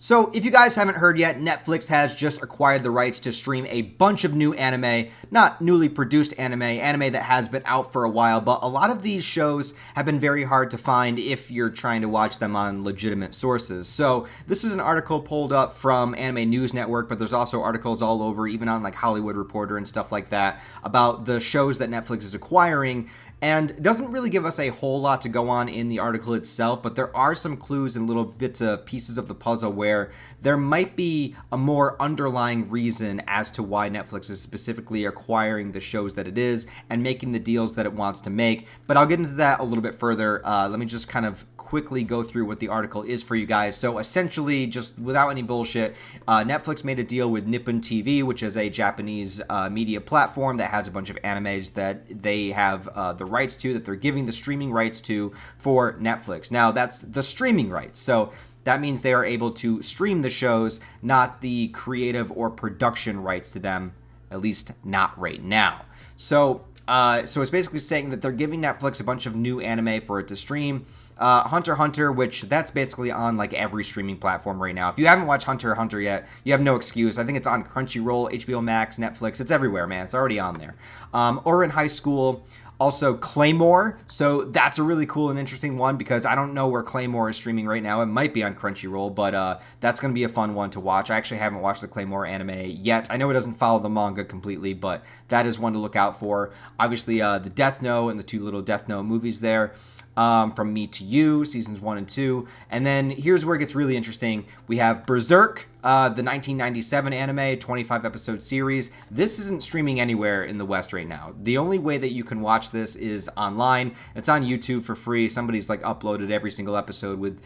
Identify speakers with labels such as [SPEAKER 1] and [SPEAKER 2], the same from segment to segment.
[SPEAKER 1] So, if you guys haven't heard yet, Netflix has just acquired the rights to stream a bunch of new anime, not newly produced anime that has been out for a while, but a lot of these shows have been very hard to find if you're trying to watch them on legitimate sources. So, this is an article pulled up from Anime News Network, but there's also articles all over, even on like Hollywood Reporter and stuff like that, about the shows that Netflix is acquiring. And it doesn't really give us a whole lot to go on in the article itself, but there are some clues and little bits of pieces of the puzzle where there might be a more underlying reason as to why Netflix is specifically acquiring the shows that it is and making the deals that it wants to make. But I'll get into that a little bit further. Let me just kind of quickly go through what the article is for you guys. So essentially, just without any bullshit, Netflix made a deal with Nippon TV, which is a Japanese media platform that has a bunch of animes that they have the rights to, that they're giving the streaming rights to for Netflix. Now, that's the streaming rights. So that means they are able to stream the shows, not the creative or production rights to them, at least not right now. So it's basically saying that they're giving Netflix a bunch of new anime for it to stream. Hunter x Hunter, which that's basically on like every streaming platform right now. If you haven't watched Hunter x Hunter yet, you have no excuse. I think it's on Crunchyroll, HBO Max, Netflix. It's everywhere, man. It's already on there. Or in high school. Also, Claymore. So that's a really cool and interesting one because I don't know where Claymore is streaming right now. It might be on Crunchyroll, but that's going to be a fun one to watch. I actually haven't watched the Claymore anime yet. I know it doesn't follow the manga completely, but that is one to look out for. Obviously, the Death Note and the two little Death Note movies there. From Me to You, seasons 1 and 2. And then here's where it gets really interesting. We have Berserk, the 1997 anime, 25-episode series. This isn't streaming anywhere in the West right now. The only way that you can watch this is online. It's on YouTube for free. Somebody's like uploaded every single episode with,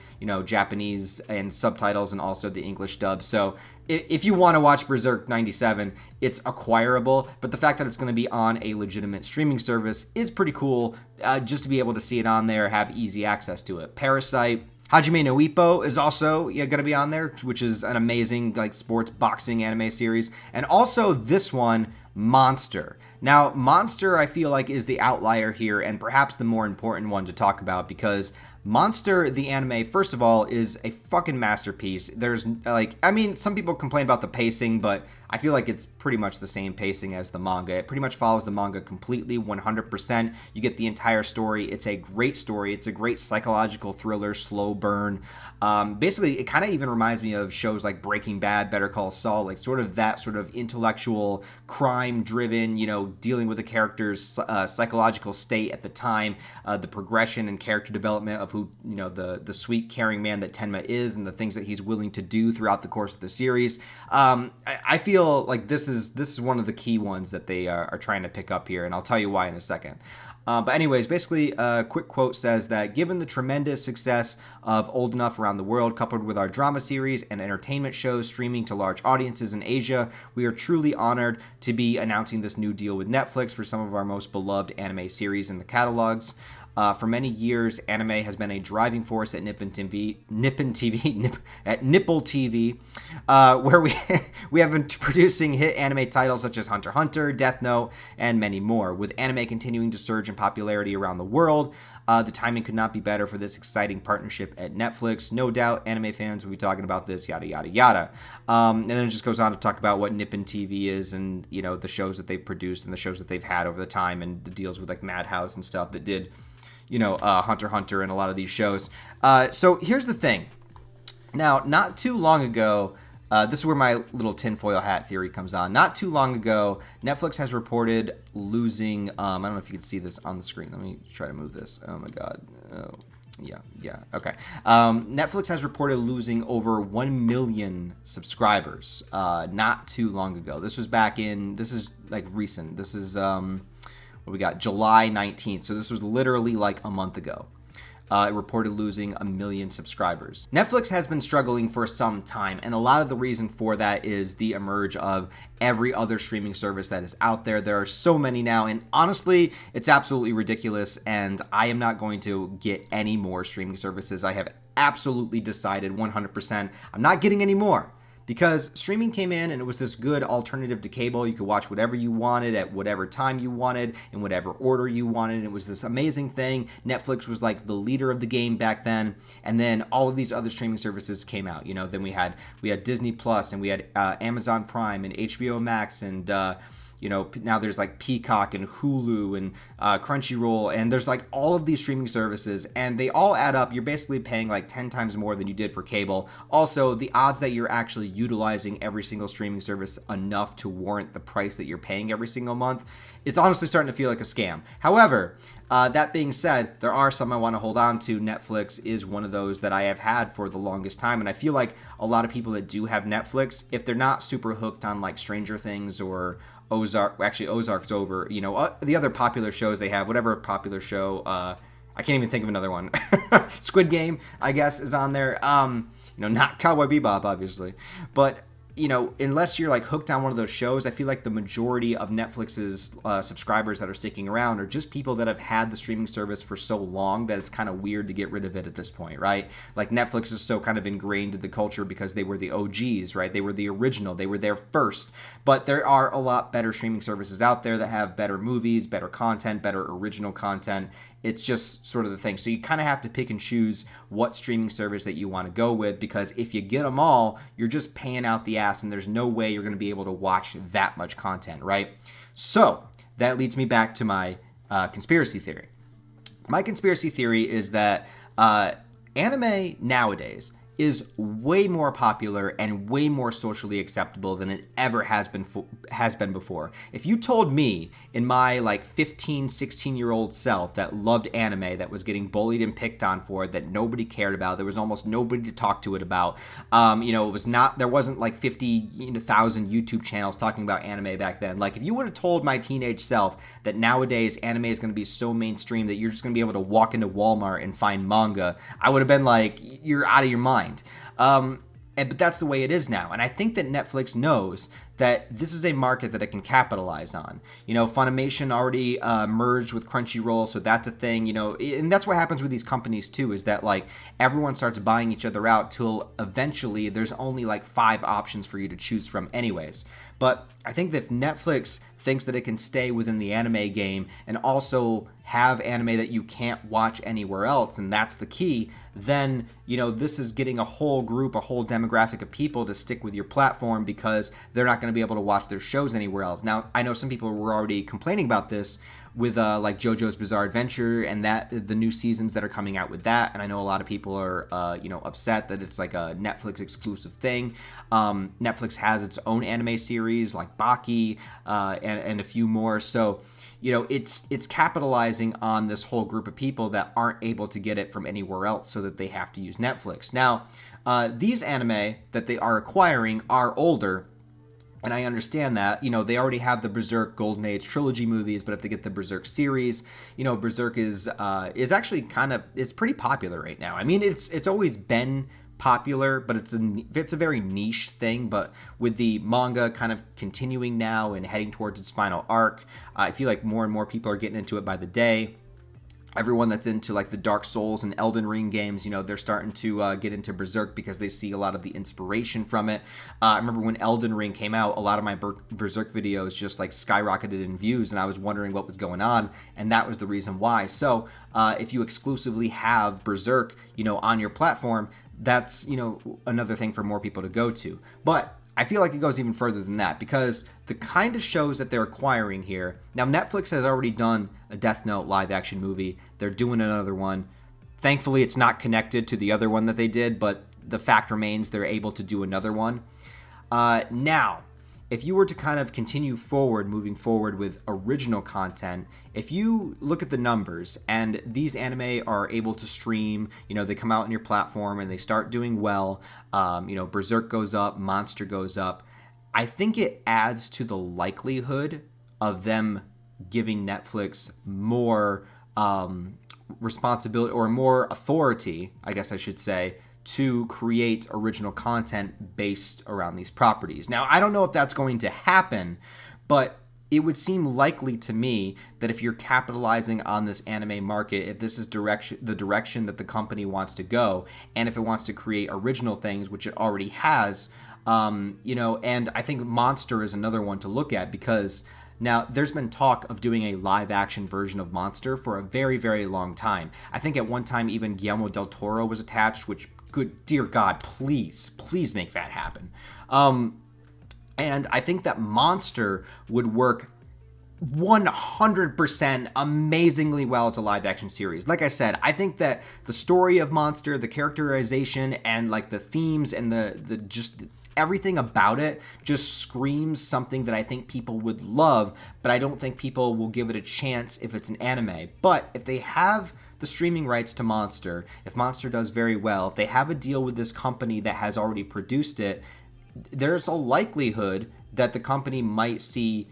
[SPEAKER 1] Japanese and subtitles and also the English dub. So if you want to watch Berserk 97, it's acquirable, but the fact that it's going to be on a legitimate streaming service is pretty cool, just to be able to see it on there, have easy access to it. Parasite, Hajime no Ippo is also going to be on there, which is an amazing like sports boxing anime series. And also this one, Monster. Now, Monster, I feel like, is the outlier here and perhaps the more important one to talk about because Monster, the anime, first of all, is a fucking masterpiece. There's, some people complain about the pacing, but I feel like it's pretty much the same pacing as the manga. It pretty much follows the manga completely, 100%. You get the entire story. It's a great story. It's a great psychological thriller, slow burn. Basically, it kind of even reminds me of shows like Breaking Bad, Better Call Saul, like sort of that sort of intellectual, crime-driven, dealing with a character's psychological state at the time, the progression and character development of who, the sweet, caring man that Tenma is and the things that he's willing to do throughout the course of the series. I feel like this is one of the key ones that they are trying to pick up here, and I'll tell you why in a second. But anyways, basically, a quick quote says that given the tremendous success of Old Enough around the world, coupled with our drama series and entertainment shows streaming to large audiences in Asia, we are truly honored to be announcing this new deal with Netflix for some of our most beloved anime series in the catalogs. For many years, anime has been a driving force at Nipple TV, where we have been producing hit anime titles such as Hunter x Hunter, Death Note, and many more. With anime continuing to surge in popularity around the world, the timing could not be better for this exciting partnership at Netflix. No doubt, anime fans will be talking about this, yada, yada, yada. And then it just goes on to talk about what Nippon TV is and, the shows that they've produced and the shows that they've had over the time and the deals with like Madhouse and stuff that did Hunter x Hunter and a lot of these shows. So here's the thing. Now, not too long ago, this is where my little tinfoil hat theory comes on. Not too long ago, Netflix has reported losing, I don't know if you can see this on the screen. Let me try to move this. Oh my God. Oh, yeah. Okay. Netflix has reported losing over 1 million subscribers not too long ago. This is like recent. This is, we got July 19th. So this was literally like a month ago. It reported losing 1 million subscribers. Netflix has been struggling for some time, and a lot of the reason for that is the emerge of every other streaming service that is out there. There are so many now, and honestly, it's absolutely ridiculous, and I am not going to get any more streaming services. I have absolutely decided 100% I'm not getting any more. because streaming came in and it was this good alternative to cable. You could watch whatever you wanted at whatever time you wanted in whatever order you wanted. It was this amazing thing. Netflix was like the leader of the game back then, and then all of these other streaming services came out. Then we had Disney Plus, and we had Amazon Prime and HBO Max, and now there's like Peacock and Hulu and Crunchyroll, and there's like all of these streaming services, and they all add up. You're basically paying like 10 times more than you did for cable. Also, the odds that you're actually utilizing every single streaming service enough to warrant the price that you're paying every single month, it's honestly starting to feel like a scam. However, that being said, there are some I want to hold on to. Netflix is one of those that I have had for the longest time, and I feel like a lot of people that do have Netflix, if they're not super hooked on like Stranger Things or Ozark's over, the other popular shows they have, whatever popular show, I can't even think of another one. Squid Game, I guess, is on there. Not Cowboy Bebop, obviously, but unless you're like hooked on one of those shows, I feel like the majority of Netflix's subscribers that are sticking around are just people that have had the streaming service for so long that it's kind of weird to get rid of it at this point, right? Like Netflix is so kind of ingrained in the culture because they were the OGs, right? They were the original, they were there first. But there are a lot better streaming services out there that have better movies, better content, better original content. It's just sort of the thing. So you kind of have to pick and choose what streaming service that you want to go with, because if you get them all, you're just paying out the ass, and there's no way you're going to be able to watch that much content, right? So that leads me back to my conspiracy theory. My conspiracy theory is that anime nowadays is way more popular and way more socially acceptable than it ever has been before. If you told me in my like 15, 16-year-old self that loved anime, that was getting bullied and picked on for it, that nobody cared about, there was almost nobody to talk to it about, there wasn't like 50,000 YouTube channels talking about anime back then. Like if you would have told my teenage self that nowadays anime is going to be so mainstream that you're just going to be able to walk into Walmart and find manga, I would have been like, you're out of your mind. But that's the way it is now. And I think that Netflix knows that this is a market that it can capitalize on. Funimation already merged with Crunchyroll, so that's a thing, and that's what happens with these companies too, is that like everyone starts buying each other out till eventually there's only like 5 options for you to choose from anyways. But I think that if Netflix thinks that it can stay within the anime game and also have anime that you can't watch anywhere else, and that's the key, then, this is getting a whole group, a whole demographic of people to stick with your platform because they're not going to be able to watch their shows anywhere else. Now, I know some people were already complaining about this with like JoJo's Bizarre Adventure and the new seasons that are coming out with that, and I know a lot of people are upset that it's like a Netflix exclusive thing. Netflix has its own anime series like Baki and a few more, so it's capitalizing on this whole group of people that aren't able to get it from anywhere else, so that they have to use Netflix. Now, these anime that they are acquiring are older, and I understand that. They already have the Berserk Golden Age trilogy movies, but if they get the Berserk series, Berserk is actually it's pretty popular right now. I mean, it's always been popular, but it's a very niche thing. But with the manga kind of continuing now and heading towards its final arc, I feel like more and more people are getting into it by the day. Everyone that's into like the Dark Souls and Elden Ring games, they're starting to get into Berserk because they see a lot of the inspiration from it. I remember when Elden Ring came out, a lot of my Berserk videos just like skyrocketed in views, and I was wondering what was going on, and that was the reason why. So if you exclusively have Berserk, on your platform, that's, another thing for more people to go to. But I feel like it goes even further than that, because the kind of shows that they're acquiring here, now Netflix has already done a Death Note live action movie. They're doing another one. Thankfully, it's not connected to the other one that they did, but the fact remains they're able to do another one. Now, if you were to kind of moving forward with original content, if you look at the numbers and these anime are able to stream, they come out on your platform and they start doing well, Berserk goes up, Monster goes up, I think it adds to the likelihood of them giving Netflix more responsibility or more authority, I guess I should say, to create original content based around these properties. Now, I don't know if that's going to happen, but it would seem likely to me that if you're capitalizing on this anime market, if this is the direction that the company wants to go, and if it wants to create original things, which it already has, And I think Monster is another one to look at, because now there's been talk of doing a live action version of Monster for a very, very long time. I think at one time even Guillermo del Toro was attached, which, good dear God, please make that happen. And I think that Monster would work 100% amazingly well as a live action series. Like I said, I think that the story of Monster, the characterization, and like the themes and the just everything about it just screams something that I think people would love, but I don't think people will give it a chance if it's an anime. But if they have the streaming rights to Monster, if Monster does very well, if they have a deal with this company that has already produced it, there's a likelihood that the company might see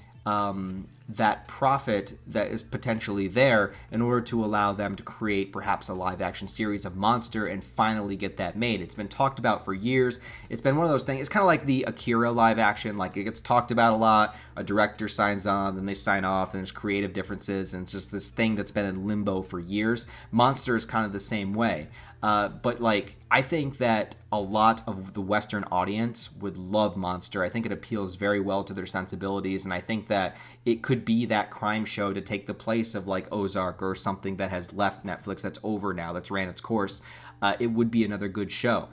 [SPEAKER 1] that profit that is potentially there in order to allow them to create perhaps a live action series of Monster and finally get that made. It's been talked about for years. It's been one of those things. It's kind of like the Akira live action. Like, it gets talked about a lot. A director signs on, then they sign off, and there's creative differences, and it's just this thing that's been in limbo for years. Monster is kind of the same way. But like, I think that a lot of the Western audience would love Monster. I think it appeals very well to their sensibilities, and I think that it could be that crime show to take the place of like Ozark or something that has left Netflix, that's over now, that's ran its course. It would be another good show.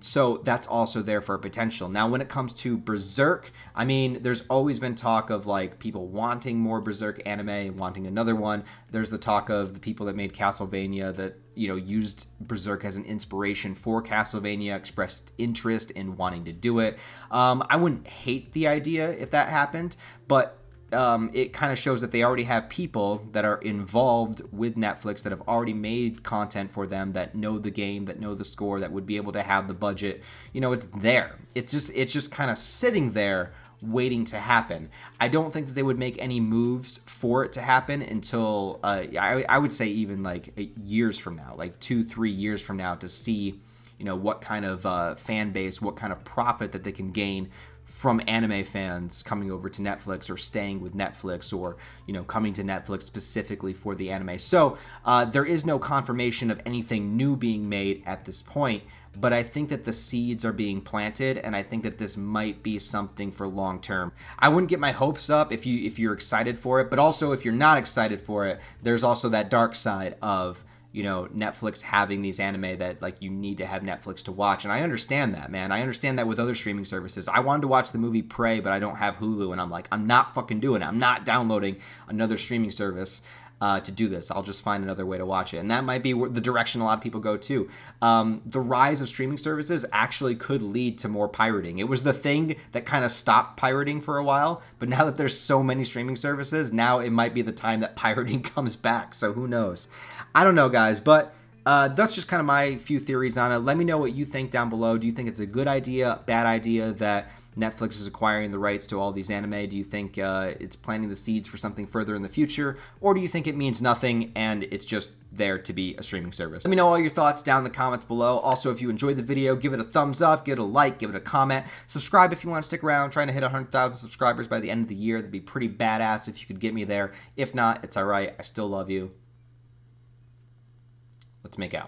[SPEAKER 1] So that's also there for potential. Now, when it comes to Berserk, I mean, there's always been talk of like people wanting more Berserk anime, wanting another one. There's the talk of the people that made Castlevania that, used Berserk as an inspiration for Castlevania, expressed interest in wanting to do it. I wouldn't hate the idea if that happened, but it kind of shows that they already have people that are involved with Netflix that have already made content for them, that know the game, that know the score, that would be able to have the budget. It's there. It's just kind of sitting there waiting to happen. I don't think that they would make any moves for it to happen until I would say even like years from now, like 2-3 years from now, to see what kind of fan base, what kind of profit that they can gain from anime fans coming over to Netflix or staying with Netflix, or coming to Netflix specifically for the anime. So there is no confirmation of anything new being made at this point, but I think that the seeds are being planted, and I think that this might be something for long term. I wouldn't get my hopes up if you're excited for it, but also if you're not excited for it, there's also that dark side of Netflix having these anime that like you need to have Netflix to watch. And I understand that, man. I understand that with other streaming services. I wanted to watch the movie Prey, but I don't have Hulu, and I'm like, I'm not fucking doing it. I'm not downloading another streaming service to do this. I'll just find another way to watch it. And that might be the direction a lot of people go too. The rise of streaming services actually could lead to more pirating. It was the thing that kind of stopped pirating for a while, but now that there's so many streaming services, now it might be the time that pirating comes back. So who knows? I don't know, guys, but that's just kind of my few theories on it. Let me know what you think down below. Do you think it's a good idea, bad idea that Netflix is acquiring the rights to all these anime? Do you think it's planting the seeds for something further in the future? Or do you think it means nothing and it's just there to be a streaming service? Let me know all your thoughts down in the comments below. Also, if you enjoyed the video, give it a thumbs up, give it a like, give it a comment. Subscribe if you want to stick around. I'm trying to hit 100,000 subscribers by the end of the year. That'd be pretty badass if you could get me there. If not, it's all right. I still love you. Let's make out.